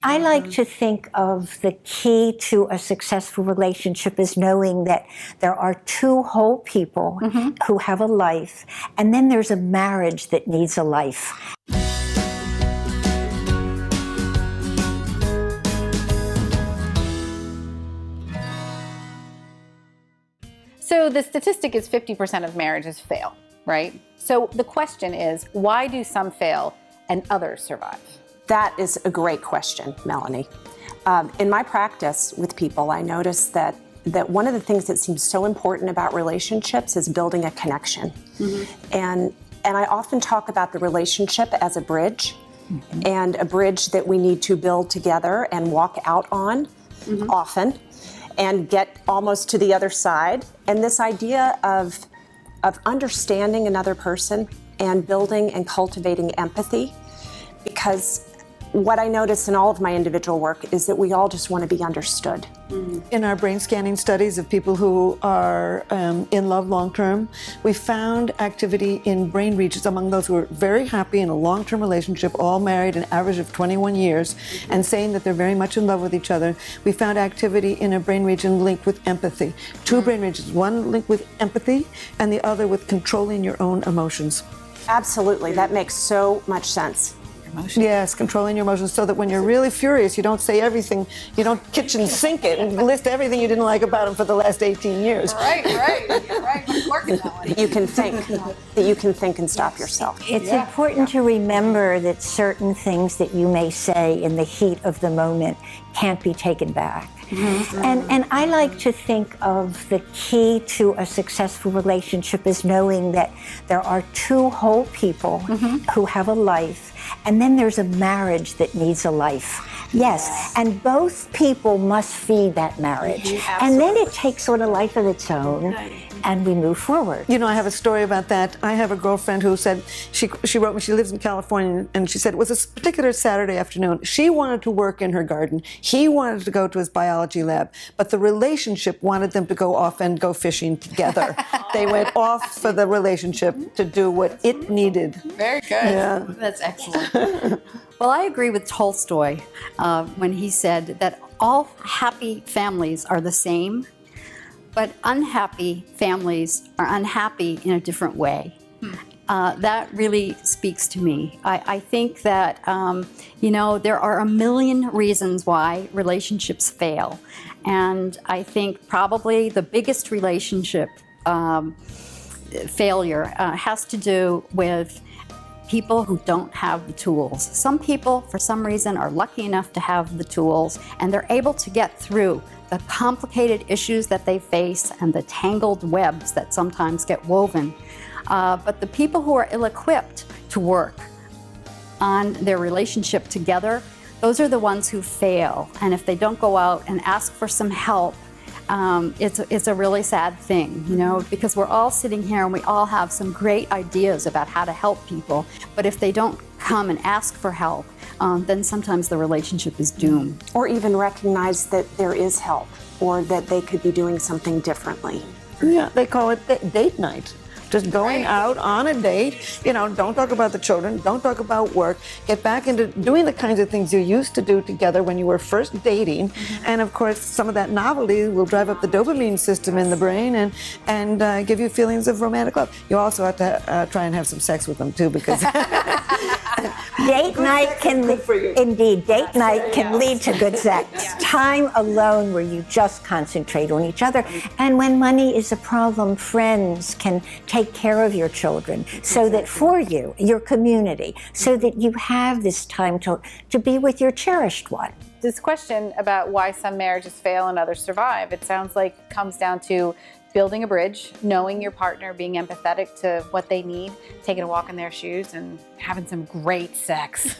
I like to think of the key to a successful relationship as knowing that there are two whole people who have a life, and then there's a marriage that needs a life. So the statistic is 50% of marriages fail, right? So the question is, why do some fail and others survive? That is a great question, Melanie. In my practice with people, I notice that one of the things that seems so important about relationships is building a connection. And I often talk about the relationship as a bridge, and a bridge that we need to build together and walk out on often and get almost to the other side. And this idea of understanding another person and building and cultivating empathy, because what I notice in all of my individual work is that we all just want to be understood. In our brain scanning studies of people who are in love long-term, we found activity in brain regions among those who are very happy in a long-term relationship, all married an average of 21 years, and saying that they're very much in love with each other. We found activity in a brain region linked with empathy. Two brain regions, one linked with empathy and the other with controlling your own emotions. Absolutely, that makes so much sense. Yes, controlling your emotions so that when you're really furious, you don't say everything, you don't kitchen sink it and list everything you didn't like about him for the last 18 years. Right. You're right. I'm working that one. You can think and stop yourself. It's important to remember that certain things that you may say in the heat of the moment can't be taken back. And I like to think of the key to a successful relationship as knowing that there are two whole people who have a life, and then there's a marriage that needs a life. Yes, and both people must feed that marriage. And then it takes sort of life of its own, and we move forward. You know, I have a story about that. I have a girlfriend who said, she wrote me, she lives in California, and she said it was a particular Saturday afternoon. She wanted to work in her garden. He wanted to go to his biology lab, but the relationship wanted them to go off and go fishing together. They went off for the relationship to do what it needed. Very good. Yeah. That's excellent. Well, I agree with Tolstoy when he said that all happy families are the same, but unhappy families are unhappy in a different way. That really speaks to me. I think that, there are a million reasons why relationships fail. And I think probably the biggest relationship failure has to do with people who don't have the tools. Some people, for some reason, are lucky enough to have the tools, and they're able to get through the complicated issues that they face and the tangled webs that sometimes get woven. But the people who are ill-equipped to work on their relationship together, those are the ones who fail. And if they don't go out and ask for some help, it's a really sad thing, because we're all sitting here and we all have some great ideas about how to help people. But if they don't come and ask for help, then sometimes the relationship is doomed. Or even recognize that there is help, or that they could be doing something differently. Yeah, they call it date night. Just going out on a date, don't talk about the children, don't talk about work, get back into doing the kinds of things you used to do together when you were first dating. And of course, some of that novelty will drive up the dopamine system in the brain and give you feelings of romantic love. You also have to try and have some sex with them too, because date night can lead to good sex. Time alone where you just concentrate on each other. And when money is a problem, friends can take care of your children so that for you, your community, so that you have this time to be with your cherished one. This question about why some marriages fail and others survive, it sounds like it comes down to building a bridge, knowing your partner, being empathetic to what they need, taking a walk in their shoes, and having some great sex.